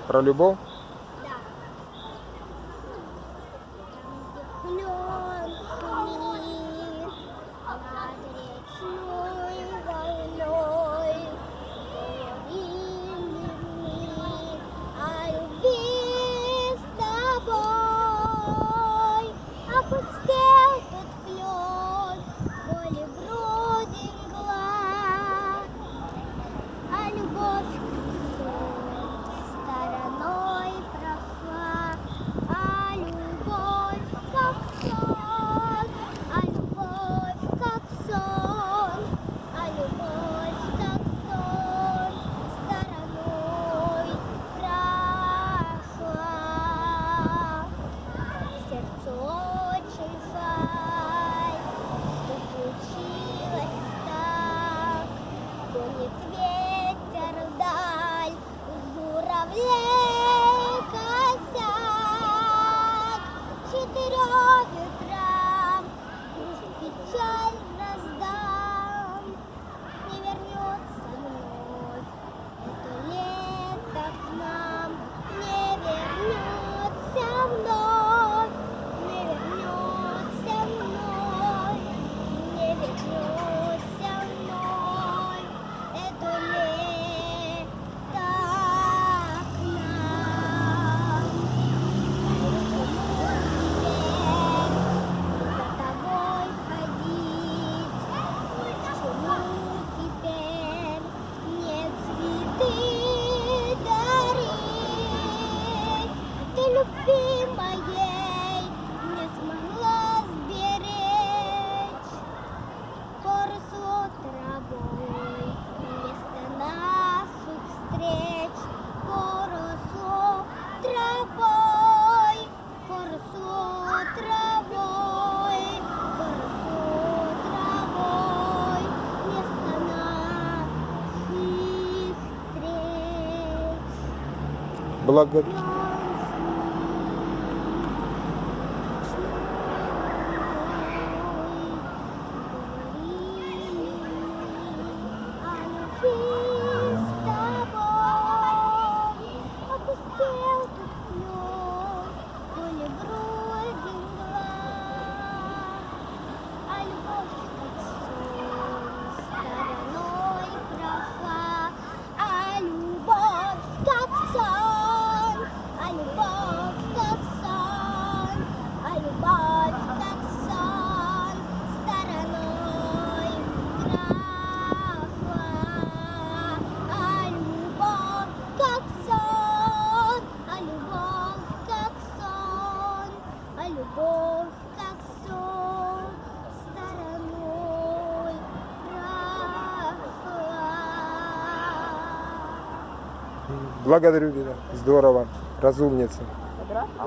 Про любовь? Да. Там, где клен шумит над речной волной, говорим ли мы о любви с тобой? Опустел тот клен, поле бродит мгла, а любовь стороной прошла, а любовь как сон, а любовь как сон, а любовь как сон стороной прошла. Сердце очень жаль, что случилось так. Гонит ветер вдаль, журавлей косяк. 4 ветрам грусть печаль раздам. Не вернется вновь это лето к нам, не вернется вновь, не вернется вновь, не вернется вновь это лето к нам. За тобой ходить, почему теперь не цветы дарить? Ты любви моей не смогла сберечь, поросло травой вместо наших встреч, поросло травой, поросло травой, поросло травой вместо наших встреч. Благодарю. Любовь, как сон, стороной прошла. Благодарю тебя. Здорово. Разумница.